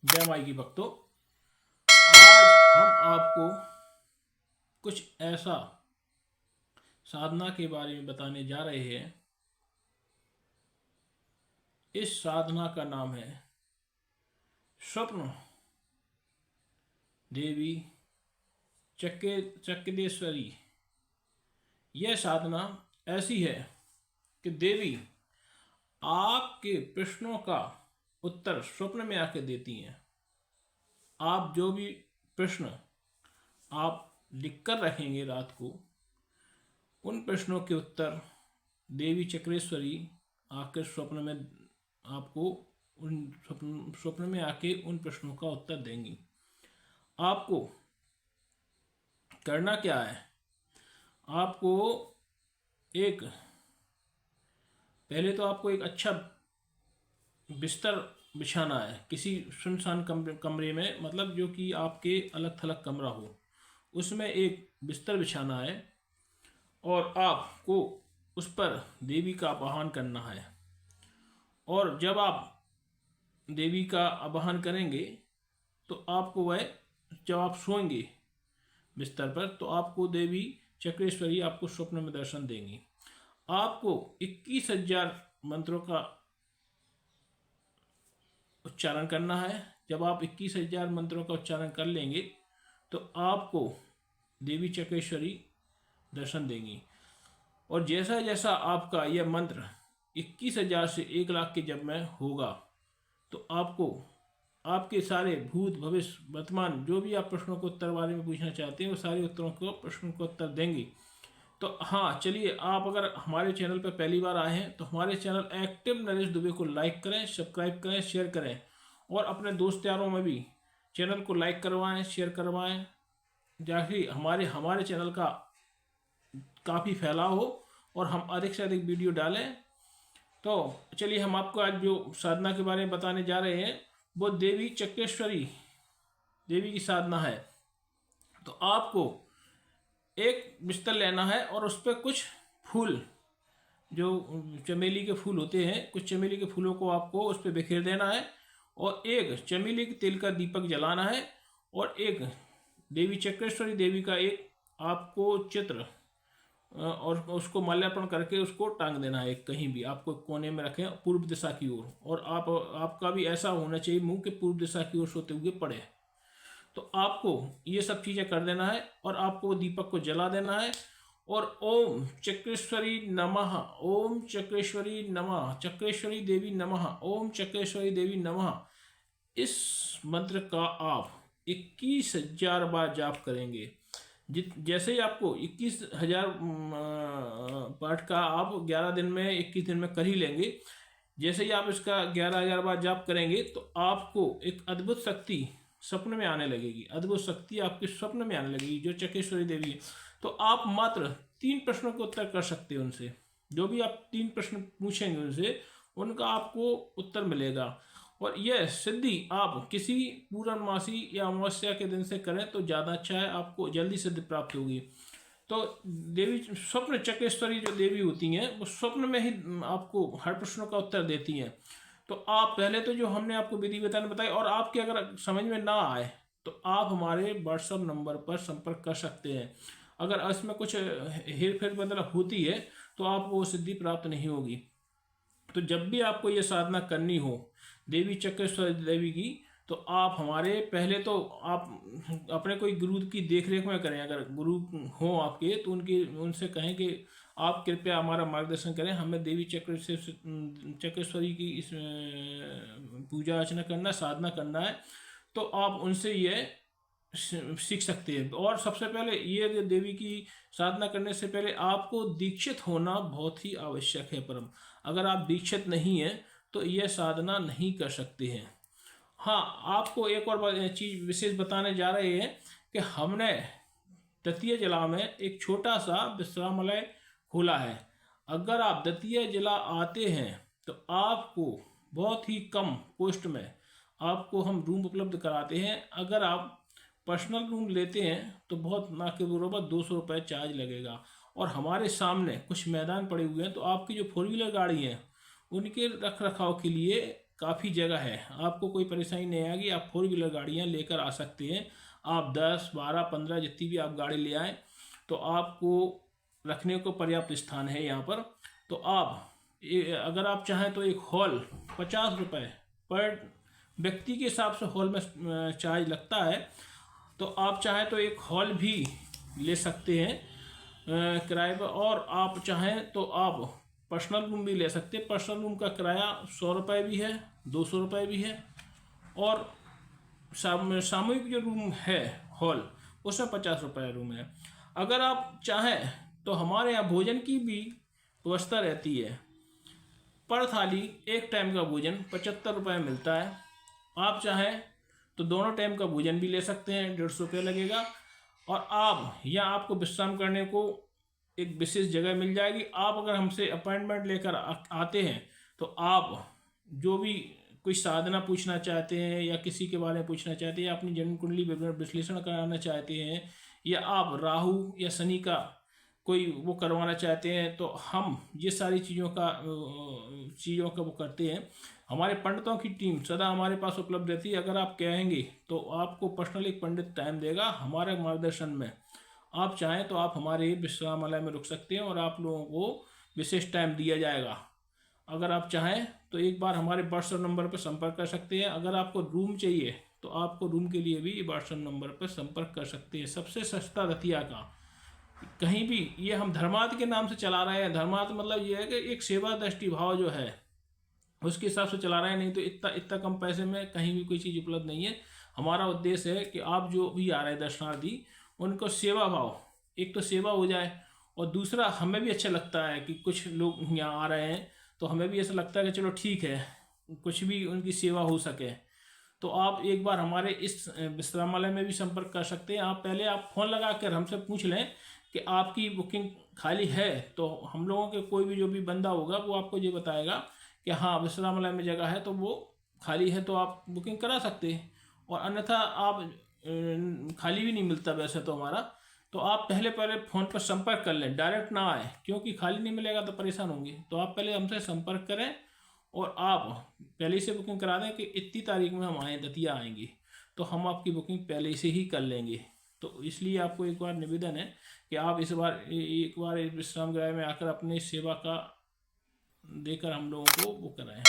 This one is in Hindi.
जय माई की भक्तों। आज हम आपको कुछ ऐसा साधना के बारे में बताने जा रहे हैं। इस साधना का नाम है स्वप्न देवी चक्रेश्वरी। यह साधना ऐसी है कि देवी आपके प्रश्नों का उत्तर स्वप्न में आके देती हैं। आप जो भी प्रश्न आप लिख कर रखेंगे रात को, उन प्रश्नों के उत्तर देवी चक्रेश्वरी आकर स्वप्न में आपको उन स्वप्न में आके उन प्रश्नों का उत्तर देंगी। आपको करना क्या है? आपको एक पहले तो आपको एक अच्छा बिस्तर बिछाना है किसी सुनसान कमरे में, मतलब जो कि आपके अलग थलग कमरा हो, उसमें एक बिस्तर बिछाना है और आपको उस पर देवी का आवाहन करना है। और जब आप देवी का आवाहन करेंगे तो आपको वह, जब आप सोएंगे बिस्तर पर, तो आपको देवी चक्रेश्वरी आपको स्वप्न में दर्शन देंगी। आपको 21,000 मंत्रों का उच्चारण करना है। जब आप 21,000 मंत्रों का उच्चारण कर लेंगे तो आपको देवी चक्रेश्वरी दर्शन देंगी। और जैसा जैसा आपका यह मंत्र 21,000 से 1,00,000 के जब में होगा तो आपको आपके सारे भूत भविष्य वर्तमान जो भी आप प्रश्नों को उत्तर बारे में पूछना चाहते हैं, वो सारे उत्तरों को प्रश्नों को उत्तर देंगी। तो हाँ, चलिए, आप अगर हमारे चैनल पर पहली बार आए हैं तो हमारे चैनल एक्टिव नरेश दुबे को लाइक करें, सब्सक्राइब करें, शेयर करें और अपने दोस्त यारों में भी चैनल को लाइक करवाएं, शेयर करवाएं, ताकि हमारे चैनल का काफ़ी फैलाव हो और हम अधिक से अधिक वीडियो डालें। तो चलिए, हम आपको आज जो साधना के बारे में बताने जा रहे हैं वो देवी चक्रेश्वरी देवी की साधना है। तो आपको एक बिस्तर लेना है और उस पर कुछ फूल, जो चमेली के फूल होते हैं, कुछ चमेली के फूलों को आपको उस पर बिखेर देना है और एक चमेली के तेल का दीपक जलाना है और एक देवी चक्रेश्वरी देवी का एक आपको चित्र और उसको माल्यार्पण करके उसको टांग देना है। कहीं भी आपको कोने में रखें पूर्व दिशा की ओर, और आपका भी ऐसा होना चाहिए मुंह के पूर्व दिशा की ओर सोते हुए पड़े। तो आपको ये सब चीज़ें कर देना है और आपको दीपक को जला देना है और ओम चक्रेश्वरी नमः, ओम चक्रेश्वरी नमः, चक्रेश्वरी देवी नमः, ओम चक्रेश्वरी देवी नमः, इस मंत्र का आप 21,000 बार जाप करेंगे। जैसे ही आपको 21,000 पाठ का आप 11 दिन में 21 दिन में कर ही लेंगे। जैसे ही आप इसका 11,000 बार जाप करेंगे तो आपको एक अद्भुत शक्ति स्वप्न में आने लगेगी। अद्भुत शक्ति आपके स्वप्न में आने लगेगी जो चक्रेश्वरी देवी है। तो आप मात्र 3 प्रश्नों के उत्तर कर सकते हैं उनसे। जो भी आप 3 प्रश्न पूछेंगे उनसे, उनका आपको उत्तर मिलेगा। और यह सिद्धि आप किसी पूर्णमासी या अमावस्या के दिन से करें तो ज़्यादा अच्छा है, आपको जल्दी सिद्धि प्राप्त होगी। तो देवी स्वप्न चक्रेश्वरी जो देवी होती हैं वो स्वप्न में ही आपको हर प्रश्नों का उत्तर देती हैं। तो आप पहले तो जो हमने आपको विधि विधान बताई, और आपके अगर समझ में ना आए तो आप हमारे व्हाट्सएप नंबर पर संपर्क कर सकते हैं। अगर इसमें कुछ हेर फेर बदलाव होती है तो आपको वो सिद्धि प्राप्त नहीं होगी। तो जब भी आपको ये साधना करनी हो देवी चक्रेश्वरी देवी की, तो आप हमारे पहले तो आप अपने कोई गुरु की देख रेख में करें। अगर गुरु हो आपके तो उनसे कहें कि आप कृपया हमारा मार्गदर्शन करें, हमें देवी चक्रेश्वरी की इस पूजा अर्चना करना, साधना करना है। तो आप उनसे ये सीख सकते हैं। और सबसे पहले ये देवी की साधना करने से पहले आपको दीक्षित होना बहुत ही आवश्यक है। परम अगर आप दीक्षित नहीं हैं तो यह साधना नहीं कर सकते हैं। हाँ, आपको एक और चीज़ विशेष बताने जा रहे हैं कि हमने तृतीय जिला में एक छोटा सा विश्रामालय खोला है। अगर आप द्वितीय जिला आते हैं तो आपको बहुत ही कम कॉस्ट में आपको हम रूम उपलब्ध कराते हैं। अगर आप पर्सनल रूम लेते हैं तो बहुत ना के बराबर 200 रुपये चार्ज लगेगा। और हमारे सामने कुछ मैदान पड़े हुए हैं, तो आपकी जो 4 व्हीलर गाड़ी है उनके रख रखाव के लिए काफ़ी जगह है, आपको कोई परेशानी नहीं आएगी। आप 4 व्हीलर गाड़ियाँ लेकर आ सकते हैं। आप 10, 12, 15 जितनी भी आप गाड़ी ले आएँ तो आपको रखने को पर्याप्त स्थान है यहाँ पर। तो आप अगर आप चाहें तो एक हॉल 50 रुपये पर व्यक्ति के हिसाब से हॉल में चार्ज लगता है। तो आप चाहें तो एक हॉल भी ले सकते हैं किराए पर, और आप चाहें तो आप पर्सनल रूम भी ले सकते हैं। पर्सनल रूम का किराया 100 रुपये भी है, 200 रुपये भी है, और सामूहिक जो रूम है हॉल उसमें 50 रुपये रूम है। अगर आप चाहें तो हमारे यहाँ भोजन की भी व्यवस्था रहती है। पर थाली एक टाइम का भोजन 75 रुपये मिलता है। आप चाहें तो दोनों टाइम का भोजन भी ले सकते हैं, 150 रुपये लगेगा। और आप यहाँ आपको विश्राम करने को एक विशेष जगह मिल जाएगी। आप अगर हमसे अपॉइंटमेंट लेकर आते हैं तो आप जो भी कुछ साधना पूछना चाहते हैं या किसी के बारे में पूछना चाहते हैं या अपनी जन्म कुंडली विश्लेषण कराना चाहते हैं या आप राहु या शनि का कोई वो करवाना चाहते हैं, तो हम ये सारी चीज़ों का वो करते हैं। हमारे पंडितों की टीम सदा हमारे पास उपलब्ध रहती है। अगर आप कहेंगे तो आपको पर्सनल एक पंडित टाइम देगा हमारे मार्गदर्शन में। आप चाहें तो आप हमारे विश्रामालय में रुक सकते हैं और आप लोगों को विशेष टाइम दिया जाएगा। अगर आप चाहें तो एक बार हमारे व्हाट्सएप नंबर पर संपर्क कर सकते हैं। अगर आपको रूम चाहिए तो आपको रूम के लिए भी व्हाट्सएप नंबर पर संपर्क कर सकते हैं। सबसे सस्ता रतिया का कहीं भी, ये हम धर्मार्थ के नाम से चला रहे हैं। धर्मार्थ मतलब ये है कि एक सेवा दृष्टि भाव जो है उसके हिसाब से चला रहे हैं, नहीं तो इतना कम पैसे में कहीं भी कोई चीज़ उपलब्ध नहीं है। हमारा उद्देश्य है कि आप जो भी आ रहे हैं दर्शनार्थी, उनको सेवा भाव, एक तो सेवा हो जाए और दूसरा हमें भी अच्छा लगता है कि कुछ लोग यहाँ आ रहे हैं तो हमें भी ऐसा लगता है कि चलो ठीक है कुछ भी उनकी सेवा हो सके। तो आप एक बार हमारे इस विश्रामालय में भी संपर्क कर सकते हैं। पहले आप फ़ोन लगा कर हमसे पूछ लें कि आपकी बुकिंग खाली है, तो हम लोगों के कोई भी जो भी बंदा होगा वो आपको ये बताएगा कि हाँ विश्रामालय में जगह है तो वो खाली है, तो आप बुकिंग करा सकते हैं। और अन्यथा आप खाली भी नहीं मिलता वैसे तो हमारा, तो आप पहले फ़ोन पर संपर्क कर लें, डायरेक्ट ना आए, क्योंकि खाली नहीं मिलेगा तो परेशान होंगे। तो आप पहले हमसे संपर्क करें और आप पहले से बुकिंग करा दें कि इतनी तारीख में हम आए, दतिया आएंगे, तो हम आपकी बुकिंग पहले से ही कर लेंगे। तो इसलिए आपको एक बार निवेदन है कि आप एक बार विश्राम गृह में आकर अपनी सेवा का देकर हम लोगों को वो कराएं।